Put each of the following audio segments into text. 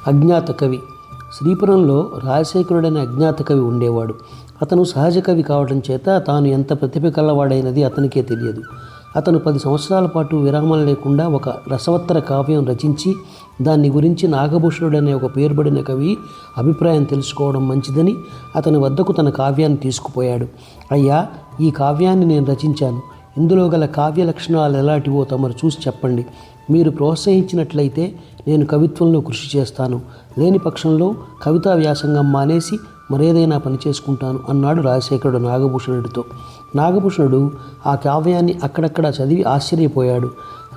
అజ్ఞాత కవి. శ్రీపురంలో రాజశేఖరుడనే అజ్ఞాత కవి ఉండేవాడు. అతను సహజ కవి కావడం చేత తాను ఎంత ప్రతిభ కలవాడైనది అతనికే తెలియదు. అతను 10 సంవత్సరాల పాటు విరామం లేకుండా ఒక రసవత్తర కావ్యం రచించి దాన్ని గురించి నాగభూషణుడనే ఒక పేరుబడిన కవి అభిప్రాయం తెలుసుకోవడం మంచిదని అతని వద్దకు తన కావ్యాన్ని తీసుకుపోయాడు. అయ్యా, ఈ కావ్యాన్ని నేను రచించాను. ఇందులో గల కావ్య లక్షణాలు ఎలాంటివో తమరు చూసి చెప్పండి. మీరు ప్రోత్సహించినట్లయితే నేను కవిత్వంలో కృషి చేస్తాను. లేని పక్షంలో కవితా వ్యాసంగం మానేసి మరేదైనా పని చేసుకుంటాను అన్నాడు రాజశేఖరుడు నాగభూషణుడితో. నాగభూషణుడు ఆ కావ్యాన్ని అక్కడక్కడ చదివి ఆశ్చర్యపోయాడు.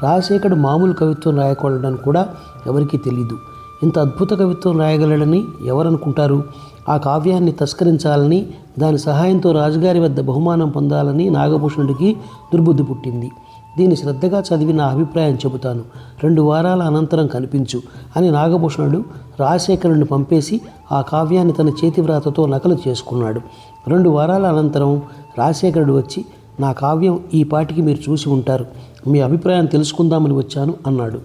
రాజశేఖరుడు మామూలు కవిత్వం రాయకూడదని కూడా ఎవరికీ తెలీదు. ఇంత అద్భుత కవిత్వం రాయగలడని ఎవరనుకుంటారు? ఆ కావ్యాన్ని తస్కరించాలని, దాని సహాయంతో రాజుగారి వద్ద బహుమానం పొందాలని నాగభూషణుడికి దుర్బుద్ధి పుట్టింది. దీన్ని శ్రద్ధగా చదివి నా అభిప్రాయం చెబుతాను. 2 వారాల అనంతరం కనిపించు అని నాగభూషణుడు రాజశేఖరుడిని పంపేసి ఆ కావ్యాన్ని తన చేతివ్రాతతో నకలు చేసుకున్నాడు. 2 వారాల అనంతరం రాజశేఖరుడు వచ్చి, నా కావ్యం ఈ పాటికి మీరు చూసి ఉంటారు. మీ అభిప్రాయం తెలుసుకుందామని వచ్చాను అన్నాడు.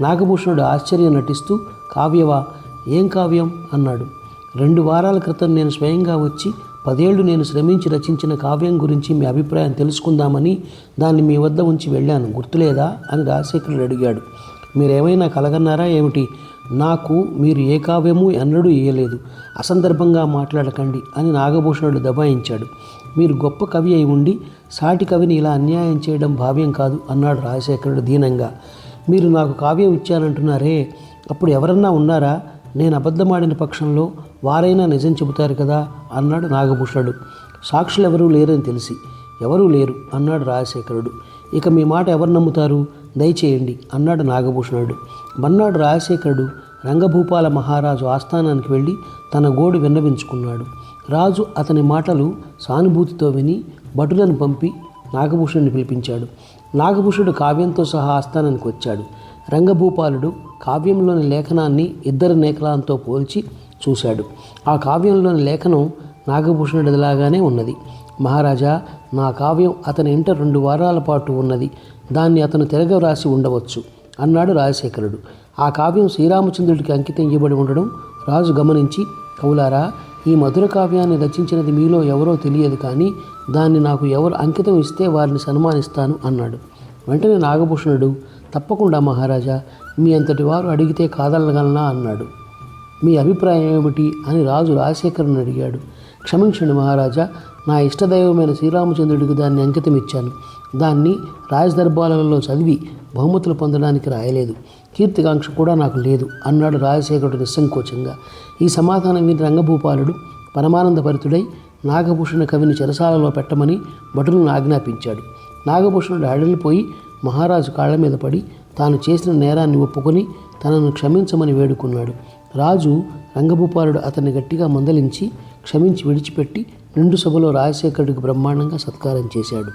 నాగభూషణుడు ఆశ్చర్యం నటిస్తూ, కావ్యవా? ఏం కావ్యం అన్నాడు. 2 వారాల క్రితం నేను స్వయంగా వచ్చి 10 ఏళ్ళు నేను శ్రమించి రచించిన కావ్యం గురించి మీ అభిప్రాయం తెలుసుకుందామని దాన్ని మీ వద్ద ఉంచి వెళ్ళాను, గుర్తులేదా అని రాజశేఖరుడు అడిగాడు. మీరేమైనా కలగన్నారా ఏమిటి? నాకు మీరు ఏ కావ్యము ఎన్నడూ ఇయ్యలేదు. అసందర్భంగా మాట్లాడకండి అని నాగభూషణుడు దబాయించాడు. మీరు గొప్ప కవి అయి ఉండి సాటి కవిని ఇలా అన్యాయం చేయడం భావ్యం కాదు అన్నాడు రాజశేఖరుడు దీనంగా. మీరు నాకు కావ్యం ఇచ్చానంటున్నారే, అప్పుడు ఎవరన్నా ఉన్నారా? నేను అబద్ధమాడిన పక్షంలో వారైనా నిజం చెబుతారు కదా అన్నాడు నాగభూషణుడు. సాక్షులు ఎవరూ లేరని తెలిసి. ఎవరూ లేరు అన్నాడు రాజశేఖరుడు. ఇక మీ మాట ఎవరు నమ్ముతారు? దయచేయండి అన్నాడు నాగభూషణుడు. మర్నాడు రాజశేఖరుడు రంగభూపాల మహారాజు ఆస్థానానికి వెళ్ళి తన గోడు విన్నవించుకున్నాడు. రాజు అతని మాటలు సానుభూతితో విని భటులను పంపి నాగభూషణుడిని పిలిపించాడు. నాగభూషణుడు కావ్యంతో సహా ఆస్థానానికి వచ్చాడు. రంగభూపాలుడు కావ్యంలోని లేఖనాన్ని 2 లేఖనాలతో పోల్చి చూశాడు. ఆ కావ్యంలోని లేఖనం నాగభూషణుడిలాగానే ఉన్నది. మహారాజా, నా కావ్యం అతని ఇంట 2 వారాల పాటు ఉన్నది. దాన్ని అతను తిరగవ్రాసి ఉండవచ్చు అన్నాడు రాజశేఖరుడు. ఆ కావ్యం శ్రీరామచంద్రుడికి అంకితం ఇవ్వబడి ఉండడం రాజు గమనించి, కవులారా, ఈ మధుర కావ్యాన్ని రచించినది మీలో ఎవరో తెలియదు, కానీ దాన్ని నాకు ఎవరు అంకితం ఇస్తే వారిని సన్మానిస్తాను అన్నాడు. వెంటనే నాగభూషణుడు, తప్పకుండా మహారాజా, మీ అంతటి వారు అడిగితే కాదనగలనా అన్నాడు. మీ అభిప్రాయం ఏమిటి అని రాజు రాజశేఖరుని అడిగాడు. క్షమించండి మహారాజా, నా ఇష్టదైవమైన శ్రీరామచంద్రుడికి దాన్ని అంకితం ఇచ్చాను. దాన్ని రాజదర్బాలలో చదివి బహుమతులు పొందడానికి రాయలేదు. కీర్తికాంక్ష కూడా నాకు లేదు అన్నాడు రాజశేఖరుడు నిస్సంకోచంగా. ఈ సమాధానం విని రంగభూపాలుడు పరమానందభరితుడై నాగభూషణ కవిని చెరసాలలో పెట్టమని భటులను ఆజ్ఞాపించాడు. నాగభూషణుడు అడలిపోయి మహారాజు కాళ్ల మీద పడి తాను చేసిన నేరాన్ని ఒప్పుకొని తనను క్షమించమని వేడుకున్నాడు. రాజు రంగభూపాలుడు అతన్ని గట్టిగా మందలించి క్షమించి విడిచిపెట్టి నిండు సభలో రాజశేఖరుడికి బ్రహ్మాండంగా సత్కారం చేశాడు.